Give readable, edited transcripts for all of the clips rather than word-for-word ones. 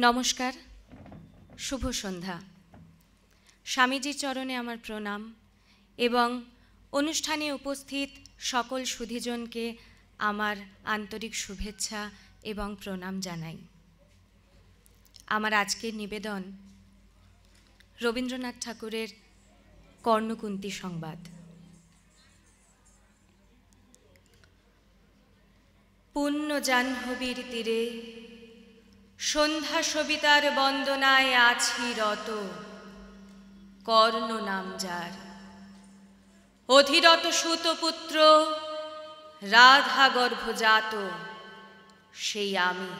নমস্কার, শুভ সন্ধ্যা। স্বামীজির চরণে আমার প্রণাম এবং অনুষ্ঠানে উপস্থিত সকল সুধীজনকে আমার আন্তরিক শুভেচ্ছা এবং প্রণাম জানাই। আমার আজকের নিবেদন রবীন্দ্রনাথ ঠাকুরের কর্ণকুন্তী সংবাদ। পুণ্য জাহ্নবীর তীরে সন্ধ্যা সবিতার বন্দনায় আছি রত, কর্ণ নাম যার, অধিরত সুতপুত্র রাধা গর্ভজাত, সেই আমি।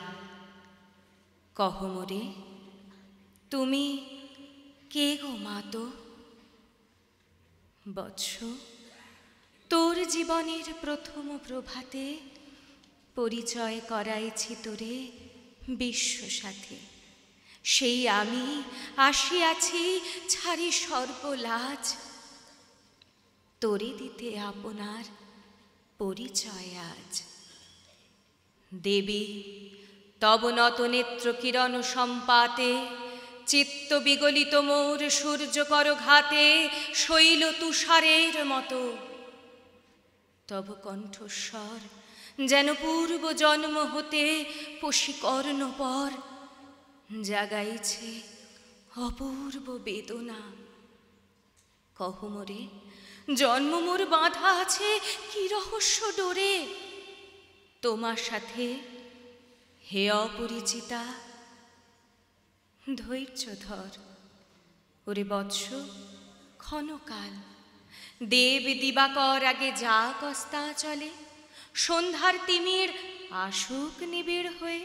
কহ মোরে, তুমি কে গো মাতো? বৎস, তোর জীবনের প্রথম প্রভাতে পরিচয় করাইছি তোরে বিশ্ব সাথে। সেই আমি আসিয়াছি ছাড়ি সর্বলাজ, তোরে দিতে আপনার পরিচয় আজ। দেবী তব নত নেত্র কিরণ সম্পাতে, চিত্ত বিগলিত মোর সূর্যকর ঘাতে শৈল তুষারের মতো। তব কণ্ঠস্বর যেন পূর্ব জন্ম হতে পশিকর্ণ পর জাগাইছে অপূর্ব বেদনা। কহ মোরে, জন্ম মোর বাঁধা আছে কি রহস্য ডোরে? তোমার সাথে হে অপরিচিতা, ধৈর্য ধর ওরে বৎস ক্ষণকাল। দেব দিবাকর আগে যা কস্তা চলে, সন্ধ্যার তিমির আসুক নিবিড় হয়ে।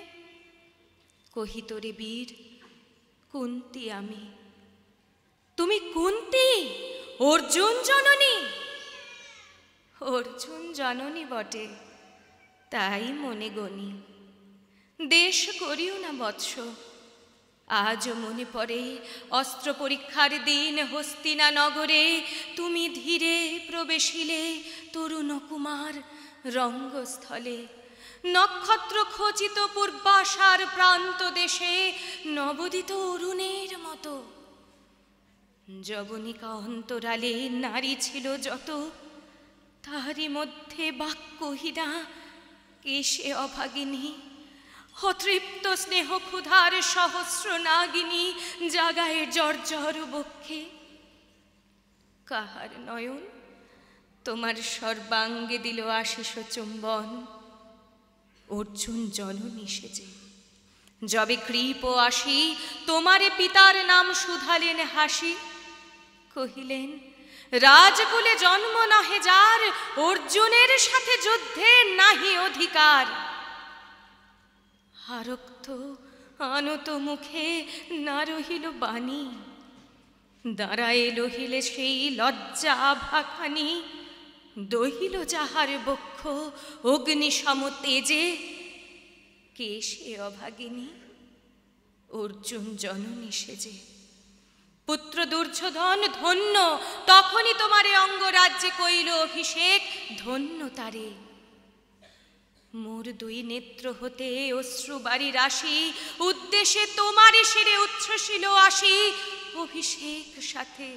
কহি তোরে বীর, কুন্তী আমি। তুমি কুন্তী, অর্জুন জননী? অর্জুন জননী বটে, তাই মনে গণি। দেশ করিও না বৎস, আজ মনে পড়ে অস্ত্র পরীক্ষার দিন হস্তিনা নগরে তুমি ধীরে প্রবেশিলে তরুণ কুমার রঙ্গস্থলে। নক্ষত্র খচিত পূর্বাশার প্রান্ত দেশে নবোদিত অরুণের মতো। যবনিকা অন্তরালে নারী ছিল যত, তাহারই মধ্যে বাক্যহীনা কেশে অভাগিনী। অতৃপ্ত স্নেহ ক্ষুধার সহস্র নাগিনী জাগায় জর্জর বক্ষে। কাহার নয়ন তোমার সর্বাঙ্গে দিল আশিস চুম্বন? অর্জুন জননী সেজে যবে কৃপ আসি তোমারে পিতার নাম শুধালেন হাসি। কহিলেন, রাজকুলে জন্ম নাহে যার, অর্জুনের সাথে যুদ্ধে নাহি অধিকার। আরক্ত আনত মুখে না রহিল বাণী, দাঁড়ায় রহিলে সেই লজ্জা ভাখানি। দহিল যাহার বক্ষ অগ্নিসম তেজে, কে সে অভাগিনী? অর্জুন জননী সেজে। পুত্র দুর্যোধন ধন্য, তখনই তোমারে অঙ্গরাজ্যে কইল অভিষেক, ধন্য তারে। মোর দুই নেত্র হতে অশ্রু বাড়ি রাশি, উদ্দেশ্যে তোমারে শিরে উচ্ছ্বসিল আসি অভিষেক সাথে।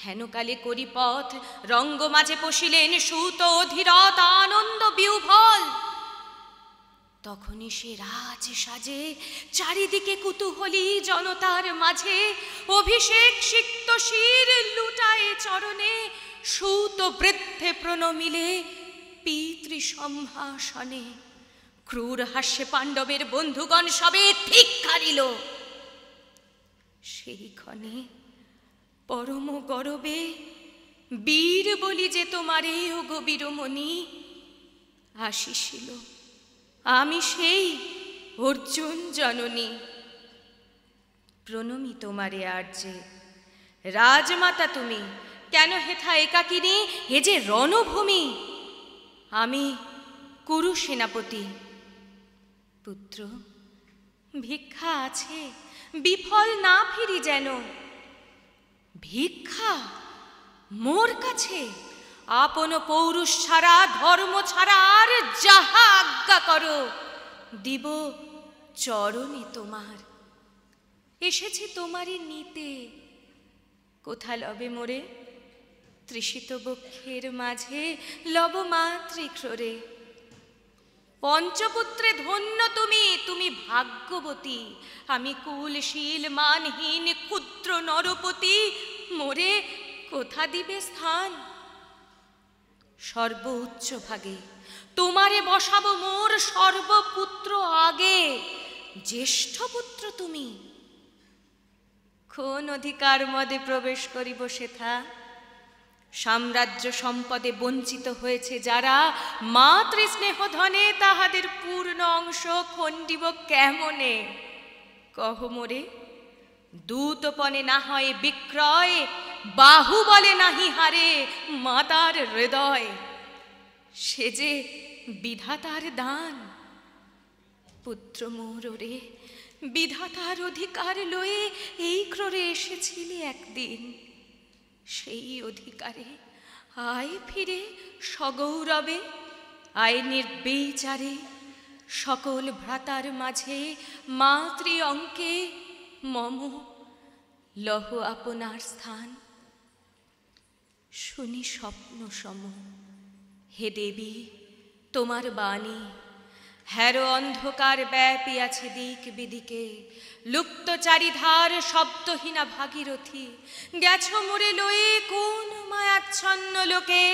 হেনকালে করি পথ রঙ্গ মাঝে পশিলেন সুত অধীরত আনন্দ বিহ্বল। তখনই সে রাজ সাজে চারিদিকে কুতূহলী জনতার মাঝে, অভিষেক সিক্ত শির লুটায়ে চরণে সুত বৃদ্ধে প্রণমিলে পিতৃ সম্ভাষণে। ক্রূর হাস্যে পাণ্ডবের বন্ধুগণ সবে ধিক্কারিল। সেই ক্ষণে পরম গরবে বীর বলি যে তোমারে ও গবীরমণি আসিছিল। আমি সেই অর্জুন জননী। প্রণমি তোমারে আর্যে রাজমাতা তুমি, কেন হেথা একাকিনী এ যে রণভূমি? আমি কুরু সেনাপতি। পুত্র, ভিক্ষা আছে, বিফল না ফিরি যেন। ভিক্ষা মোর কাছে? আপন পৌরুষ ছাড়া ধর্ম ছাড়া আর যাহা আজ্ঞা করো দিব চরণে তোমার, এসেছি তোমারই নিতে। কোথা লবে মোরে তৃষিত বক্ষের মাঝে, লব মাতৃক্রোড়ে। পঞ্চপুত্রে ধন্য তুমি, তুমি ভাগ্যবতী, আমি কুলশীল মানহীন ক্ষুদ্র নরপতি। মোরে কোথা দিবে স্থান? সর্বোচ্চ ভাগে তোমারে বসাবো মোর সর্বপুত্র আগে। জ্যেষ্ঠ পুত্র তুমি, কোন অধিকার মদে প্রবেশ করিব সেথা? সাম্রাজ্য সম্পদে বঞ্চিত হয়েছে যারা, মাতৃস্নেহ ধনে তাহাদের পূর্ণ অংশ খণ্ডিব কেমনে? কহ মোরে, দূতপনে না হয় বিক্রয়, বাহু বলে নাহি হারে মাতার হৃদয়। সে যে বিধাতার দান। পুত্র মোর রে, বিধাতার অধিকার লয়ে এই ক্রোড়ে এসেছিলি একদিন। সেই অধিকারে আয় ফিরে সগৌরবে, আয় নির্বিচারে সকল ভ্রাতার মাঝে মাতৃ অঙ্কে মম লহ আপনার স্থান। শুনি স্বপ্ন সম হে দেবী তোমার বাণী, হ্যারো অন্ধকার ব্যাপী আছে দিক বিদিকে, লুপ্ত চারিধার শব্দহীনা ভাগীরথী। গেছ মোরে লয়ে কোন মায়াচ্ছন্ন লোকে,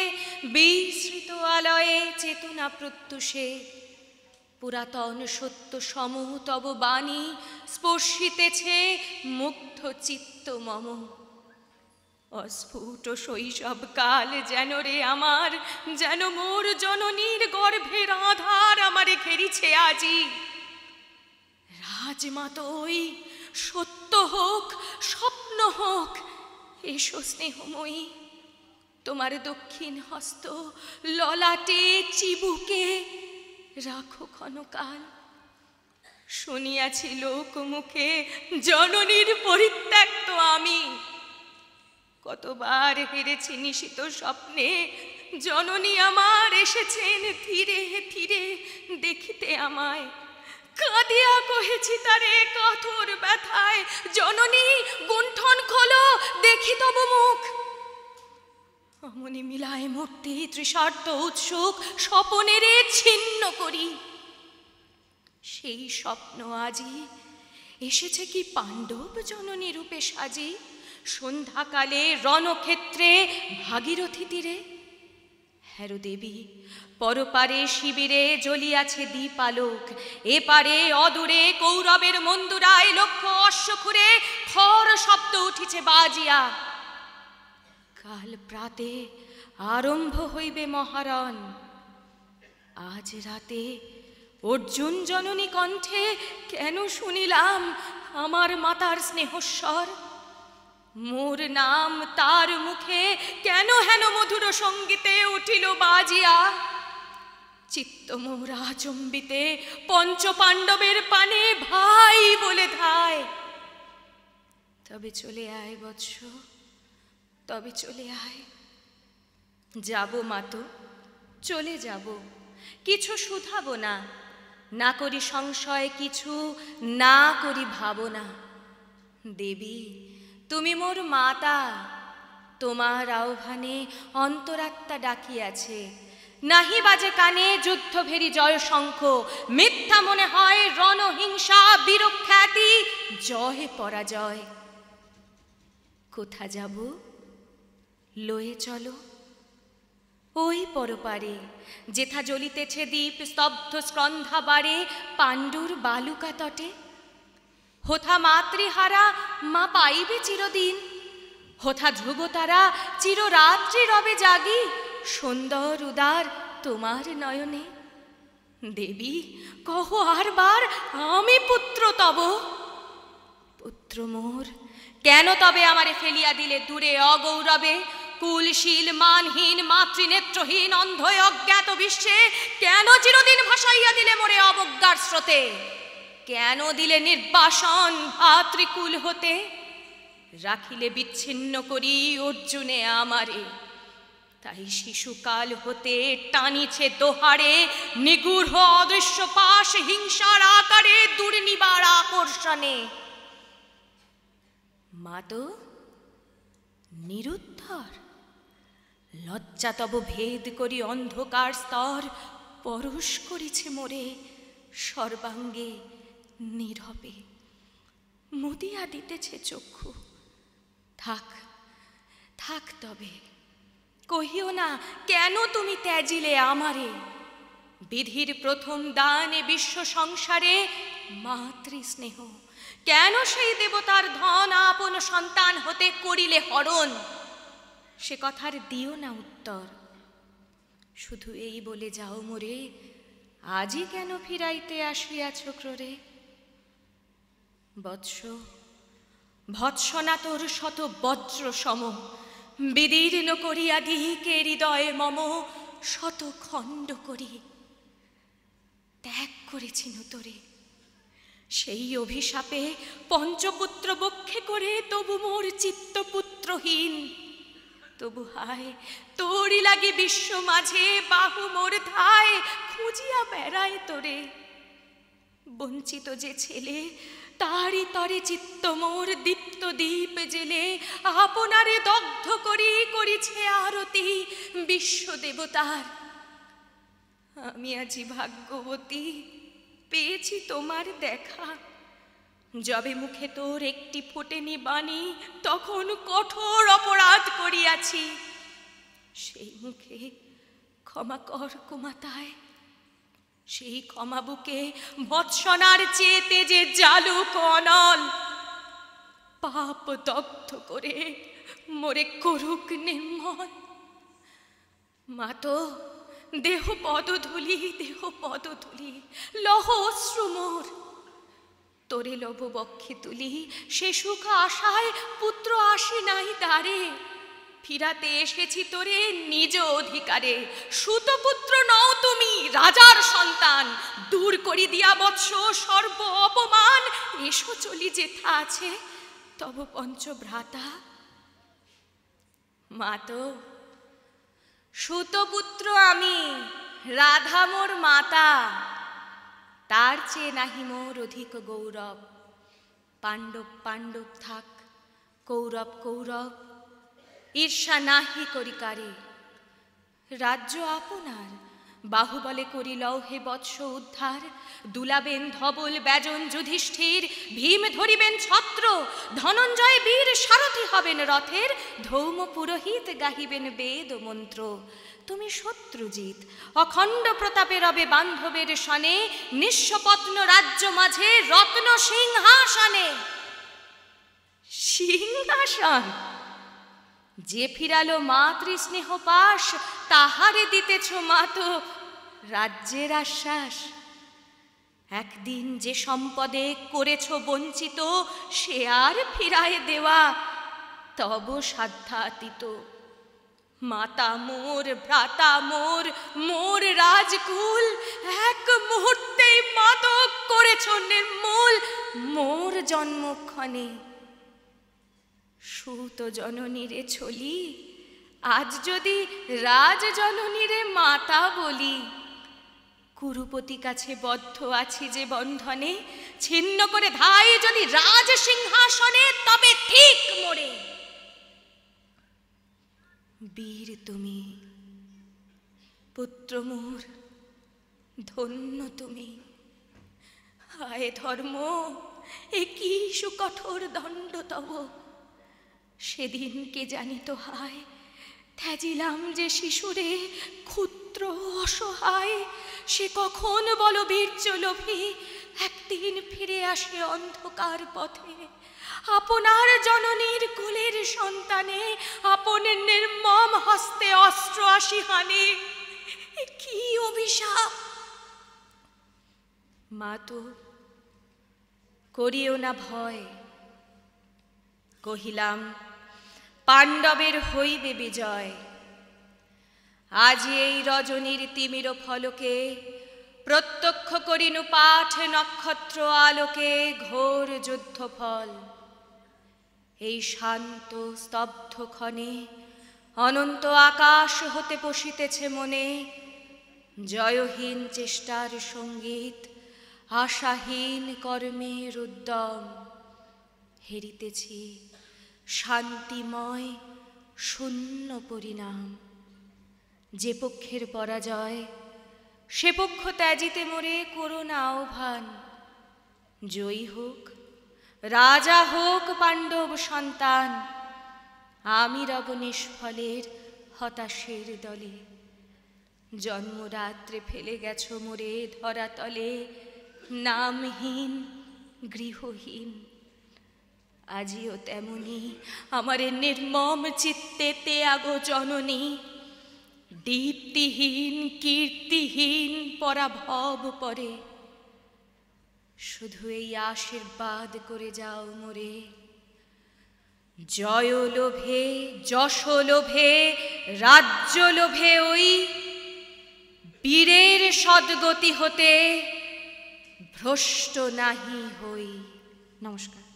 বিস্মৃত আলয়ে চেতনা প্রত্যুষে। পুরাতন সত্য সমূহ তব বাণী, স্পর্শিতেছে মুগ্ধ চিত্ত মম। অস্ফুট শৈশব কাল যেন রে আমার, যেন মোর জননীর গর্ভের আধার আমারে ঘেরিছে আজি। রাজমাতই সত্য হোক স্বপ্ন হোক, এসো স্নেহময়ী, তোমার দক্ষিণ হস্ত ললাটে চিবুকে রাখো ক্ষণকাল। শুনিয়াছি লোক মুখে জননীর পরিত্যক্ত আমি, কতবার হেরেছি নিশিত স্বপ্নে, জননী আমার এসেছেন ধীরে ধীরে দেখিতে আমায়। কাঁদিয়া কহেছি তারে কাতর ব্যথায়, জননী গুণ্ঠন খোলো দেখি তব মুখ। অমনি মিলায় মূর্তি তৃষার্ত উৎসুক, স্বপনেরে ছিন্ন করি। সেই স্বপ্ন আজি এসেছে কি পাণ্ডব জননী রূপে সাজি, সন্ধ্যাকালে রণক্ষেত্রে ভাগীরথী তীরে। হ্যারো দেবী, পরপারে শিবিরে জ্বলিয়াছে দীপালোক, এপারে অদূরে কৌরবের মন্দুরায় লক্ষ্য অশ্বক্ষুরে খর শব্দ উঠিছে বাজিয়া। কাল প্রাতে আরম্ভ হইবে মহারণ, আজ রাতে অর্জুন জননী কণ্ঠে কেন শুনিলাম আমার মাতার স্নেহস্বর। মোর নাম তার মুখে কেন হেন মধুর সঙ্গীতে উঠিল বাজিয়া। চিত্ত মোর আচম্বিতে পঞ্চ পাণ্ডবের পানে ভাই বলে ধায়। তবে চলে আয় বৎস, তবে চলে আয়। যাব মাতো, চলে যাব, কিছু শুধাবো না, না করি সংশয় কিছু, না করি ভাবনা। দেবী তুমি মোর মাতা, তোমার আহ্বানে অন্তরাত্মা ডাকিয়াছে। নাহি বাজে কানে যুদ্ধ ভেরি জয় শঙ্খ, মিথ্যা মনে হয় রণহিংসা বীরখ্যাতি জয় পরাজয়। কোথা যাব লয়ে চলো, ওই পরপারে যেথা জ্বলিতেছে দ্বীপ স্তব্ধ স্কন্ধা বারে পাণ্ডুর বালুকা তটে। হোথা মাতৃহারা মা পাইবে চিরদিন, হোথা ধ্রুবতারা চিররাত্রি রবে জাগি সুন্দর উদার তোমার নয়নে। দেবী কহ আর বার আমি পুত্র তব। পুত্র মোর কেন তবে আমারে ফেলিয়া দিলে দূরে অগৌরবে, কুলশীল মানহীন মাতৃনেত্রহীন অন্ধ অজ্ঞাত বিশ্বে কেন চিরদিন ভাসাইয়া দিলে মোরে অবজ্ঞার স্রোতে? কেন দিলে নির্বাসন ভাতৃকুল হতে? রাখিলে বিচ্ছিন্ন করি অর্জুনে আমারে, তাই শিশুকাল হতে টানিছে দোহারে নিগূঢ় অদৃশ্য পাশ হিংসার আকারে দুর্নিবার আকর্ষণে। মা তো নিরুত্তর, লজ্জা তব ভেদ করি অন্ধকার স্তর পরশ করিছে মোরে সর্বাঙ্গে নীরবে, মুদিয়া দিতেছে চক্ষু। থাক থাক তবে, কহিও না কেন তুমি ত্যাজিলে আমারে। বিধির প্রথম দানে বিশ্ব সংসারে মাতৃস্নেহ, কেন সেই দেবতার ধন আপন সন্তান হতে করিলে হরণ। সে কথার দিও না উত্তর, শুধু এই বলে যাও মোরে আজই কেন ফিরাইতে আসিয়াছ ক্রোরে। বৎস ভৎসনা তোর শত বজ্র সম, বিদীর্ণ করিয়া দিকে হৃদয়ে মম শত খণ্ড করি ত্যাগ করেছি তোরে। সেই অভিশাপে পঞ্চপুত্র বক্ষে করে তবু মোর চিত্ত পুত্রহীন। তবু হায় তোরই লাগি বিশ্ব মাঝে বাহু মোর ধায় খুঁজিয়া বেড়ায় তোরে। বঞ্চিত যে ছেলে তারি তরে চিত্ত মোর দীপ্ত দীপ জেলে আপনারে দগ্ধ করি করিছে আরতি বিশ্ব দেবতার। আমি আজি ভাগ্যবতী পেয়েছি তোমার দেখা, যবে মুখে তোর একটি ফোটেনি বাণী তখন কঠোর অপরাধ করিয়াছি। সেই মুখে ক্ষমা কর কুমাতায়, সেই ক্ষমা বুকে ভৎসনার চেতে যে জালুক অনল পাপ দগ্ধ করে মোরে করুক নির্মল। মা তো দেহ পদধূলি, দেহ পদধূলি, লহ অশ্রু মোর তোরে লব বক্ষে তুলি। সে সুখ আশায় পুত্র আসি নাই দ্বারে, ফিরাতে এসেছি তোরে নিজ অধিকারে। সুতপুত্র নও তুমি, রাজার সন্তান, দূর করি দিয়া বৎস সর্ব অপমান। এসো চলি যেথা আছে তব পঞ্চভ্রাতা। মা তো সুতপুত্র আমি, রাধা মোর মাতা, তার চেয়ে নাহি মোর অধিক গৌরব। পাণ্ডব পাণ্ডব থাক, কৌরব কৌরব, ঈর্ষা নাহি করি কারে। রাজ্য আপনার, বাহুবলে করি লও হে বৎস উদ্ধার। দুলাবেন ধবল ব্যজন যুধিষ্ঠির, ভীম ধরিবেন ছত্র, ধনঞ্জয় বীর সারথি হবেন রথের, ধৌম পুরোহিত গাহিবেন বেদ মন্ত্র। তুমি শত্রুজিৎ অখণ্ড প্রতাপে রবে বান্ধবের সনে, নিঃস্বপত্ন রাজ্য মাঝে রত্ন সিংহাসনে। সিংহাসন যে ফিরালো মাতৃস্নেহ পাশ, তাহারে দিতেছ মা তো রাজ্যের আশ্বাস। একদিন যে সম্পদে করেছ বঞ্চিত, সে আর ফিরায় দেওয়া তব সাধ্যাতীত। মাতা মোর, ভ্রাতা মোর, মোর রাজকুল, এক মুহূর্তেই মাদক করেছ নির্মূল মোর জন্মক্ষণে। সুত জননীরে ছলি, আজ যদি রাজ জননীরে মাতা বলি। কুরুপতি কাছে বদ্ধ আছি যে বন্ধনে, ছিন্ন করে ধাই যদি রাজ সিংহাসনে তবে ঠিক মোরে। বীর তুমি, পুত্র মোর ধন্য তুমি। হায় ধর্ম, এ কি সুকঠোর দণ্ড তব। সেদিন কে জানিত হায়, ত্যাজিলাম যে শিশুরে ক্ষুদ্র অসহায়। সে কখন বল বীর্য লোভী, একদিন ফিরে আসে অন্ধকার পথে। আপনার জননীর কোলের সন্তানে, আপন নির্মম হস্তে অস্ত্র আসি হানে। কি অভিশাপ! মা তো করিও না ভয়, কহিলাম পাণ্ডবের হইবে বিজয়। আজ এই রজনীর তিমির ফলকে, প্রত্যক্ষ করিনু পাঠ নক্ষত্র আলোকে ঘোর যুদ্ধ ফল। এই শান্ত স্তব্ধ ক্ষণে অনন্ত আকাশ হতে পশিতেছে মনে, জয়হীন চেষ্টার সঙ্গীত, আশাহীন কর্মের উদ্যম। হেরিতেছি শান্তিময় শূন্য পরিণাম। যে পক্ষের পরাজয় সে পক্ষ ত্যাজিতে মোরে করুণা আহ্বান। জয়ী হোক রাজা হোক পাণ্ডব সন্তান, আমি রব নিষ্ফলের হতাশের দলে। জন্মরাত্রে ফেলে গেছ মোরে ধরাতলে, নামহীন গৃহহীন। আজিও তেমনি আমারে নির্মম চিত্তেতে আগো জননী, দীপ্তিহীন কীর্তিহীন পরাভব পরে। শুধু এই আশীর্বাদ করে যাও মোরে, জয় লোভে যশ লোভে রাজ্য লোভে ওই বীরের সদ্গতি হতে ভ্রষ্ট নাহি হই। নমস্কার।